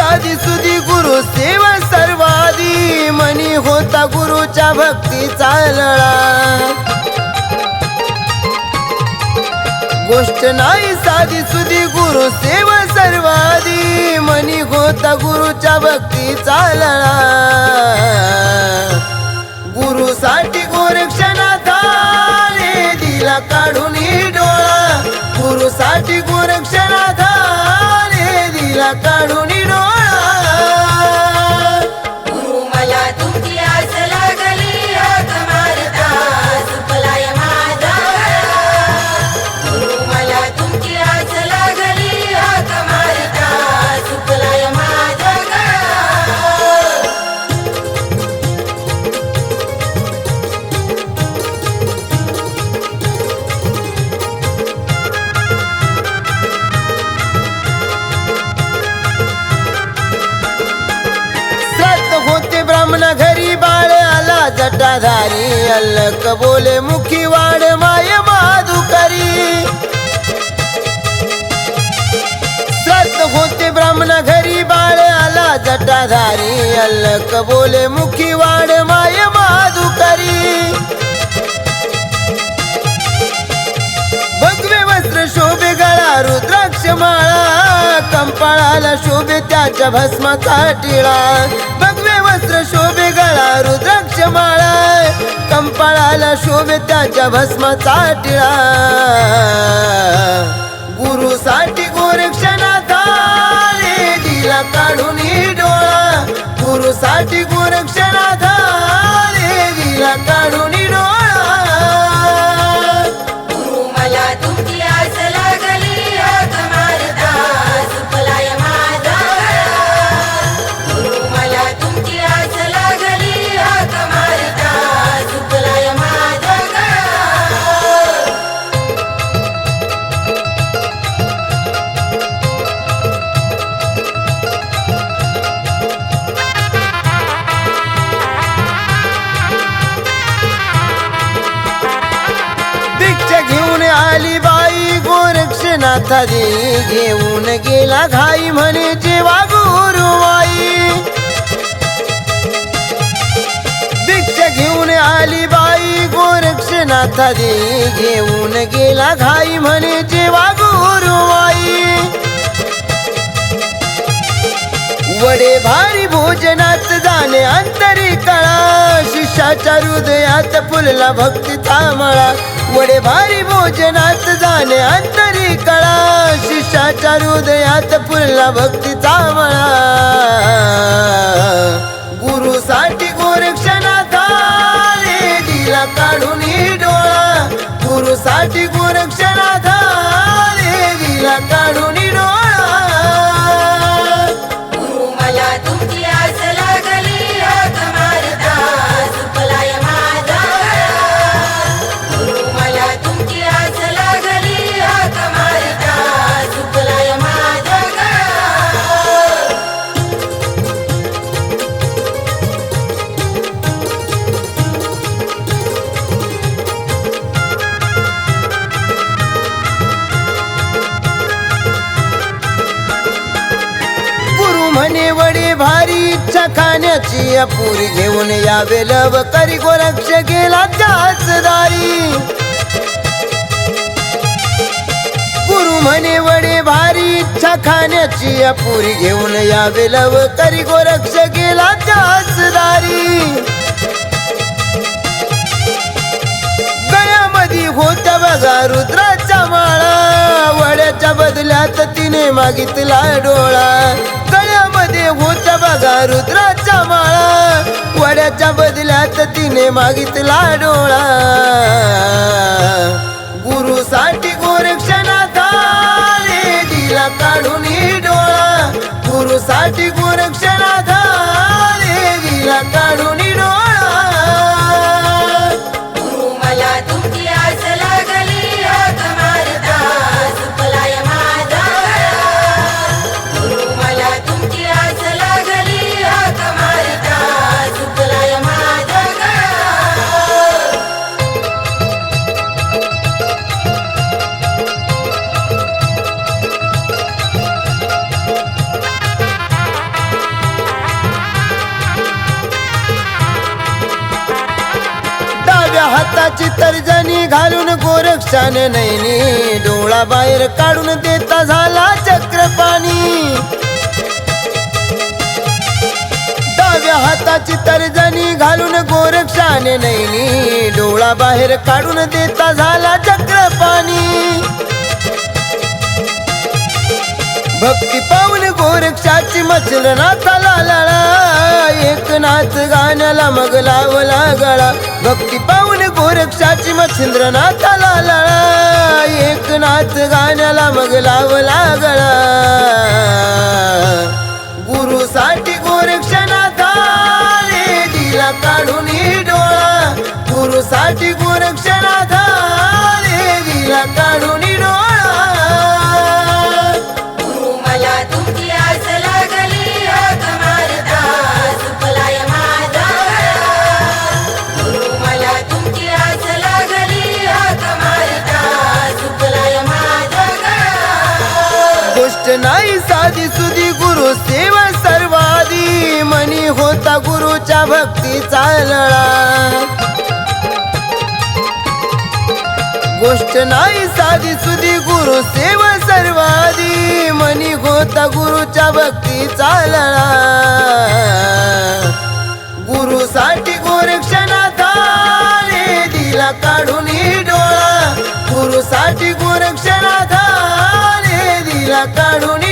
साधी सुधी गुरु सेवा सर्वादी मनी होता गुरुच्या भक्तीचा लळा गोष्ट नाही साधी सुधी गुरु सेवा सर्वादी मनी होता गुरुच्या भक्तीचा लळा गुरुसाठी गोरक्षनाथाने दिला काढून डोळा गुरुसाठी गोरक्षनाथाने दिला काढून डोळा गुरु मला तुमची आस लागली हाक मारता सुपलाय माझा गुरु मला तुमची आस लागली हाक मारता सुपलाय माझा ब्राह्मण घरी बाळ आला जटाधारी अल्लक बोले मुखी वाड माय माधुकरी श्राद्ध होते ब्राह्मण घरी बाळ आला जटाधारी अल्लक बोले मुखी वाड माय माधुकरी भगवे वस्त्र शोभे गळा रुद्राक्ष माळा कंपाळाला शोभे त्याच्या भस्माचा टिळा भगवे वस्त्र शोभे गळा रुद्राक्ष माळा कंपाळाला शोभे त्याच्या भस्माचा टिळा गुरुसाठी गोरक्षनाथाने दिला काढून डोळा गुरुसाठी गोरक्षनाथाने दिला काढून डोळा गुरु मला तुमची आस लागली हाक मारता सुपलाय माझा गुरु मला तुमची आस लागली हाक मारता सुपलाय माझा दीक्षा घेऊन आली बाई गोरक्षनाथा दे घेऊन गेला घाई म्हणे जेवा गुरुवाई दीक्षा घेऊन आली बाई गोरक्षनाथा दे घेऊन गेला घाई म्हणे जेवा गुरुवाई वडे भारी भोजनात जाणे अंतरी कळा शिष्याच्या हृदयात फुलला भक्तीचा मळा वडे भारी भोजनात जाणे अंतरी कळा शिष्याच्या हृदयात फुलला भक्तीचा मळा गुरुसाठी गोरक्षनाथाने दिला काढून डोळा गुरुसाठी गोरक्षनाथाने दिला काढून डोळा गुरु मला तुमची आस लागली हाक मारता सुपलाय माझा गुरु मला तुमची आस लागली हाक मारता सुपलाय माझा गुरु म्हणे वडे भारी इच्छा खाण्याची अपुरी घेऊन यावे लव करी गोरक्ष गेला त्याच दारी गुरु म्हणे वडे भारी इच्छा खाण्याची अपुरी घेऊन यावे लव करी गोरक्ष गेला त्याच दारी गळ्यामध्ये होत्या बघा रुद्राचा माळा वड्याच्या बदल्यात तिने मागितला डोळा गळ्यामध्ये होत्या बघा रुद्राचा माळा वड्याच्या बदल्यात तिने मागितला डोळा गुरुसाठी गोरक्षनाथाने दिला काढून डोळा गुरुसाठी गोरक्षनाथाने दिला काढून डोळा गुरु मला तुमची आस लागली हाक मारता सुपलाय माझा गुरु मला तुमची आस लागली हाक मारता सुपलाय माझा घालून गोरक्षाने नैनी डोळा बाहेर काढून देता झाला चक्रपाणी डाव्या हाताची तर्जनी घालून गोरक्षाने नैनी डोळा बाहेर काढून देता झाला चक्रपाणी भक्ती पाऊल गोरक्षाची मचल नाथाला लळा एकनाथ गाण्याला मग लावला गळा भक्ती पाऊल गोरक्षाची मच्छिंद्र नाथाला लळा एकनाथ गाण्याला मग लावला गळा गुरुसाठी गोरक्षनाथाने दिला काढून डोळा गुरुसाठी गोरक्षनाथाने दिला काढून डोळा गुरु मला तुमची आस लागली हाक मारता सुपलाय माझा गळा गुरु मला तुमची आस लागली हाक मारता सुपलाय माझा गळा गोष्ट नाही साधी सुधी गुरु सेवा सर्वादी मनी होता गुरुच्या भक्तीचा लळा गोष्ट नाही साधी सुधी गुरु सेवा सर्वादी मनी होता गुरुच्या भक्तीचा लळा गुरुसाठी गोरक्षनाथाने दिला काढून डोळा गुरुसाठी गोरक्षनाथाने दिला काढून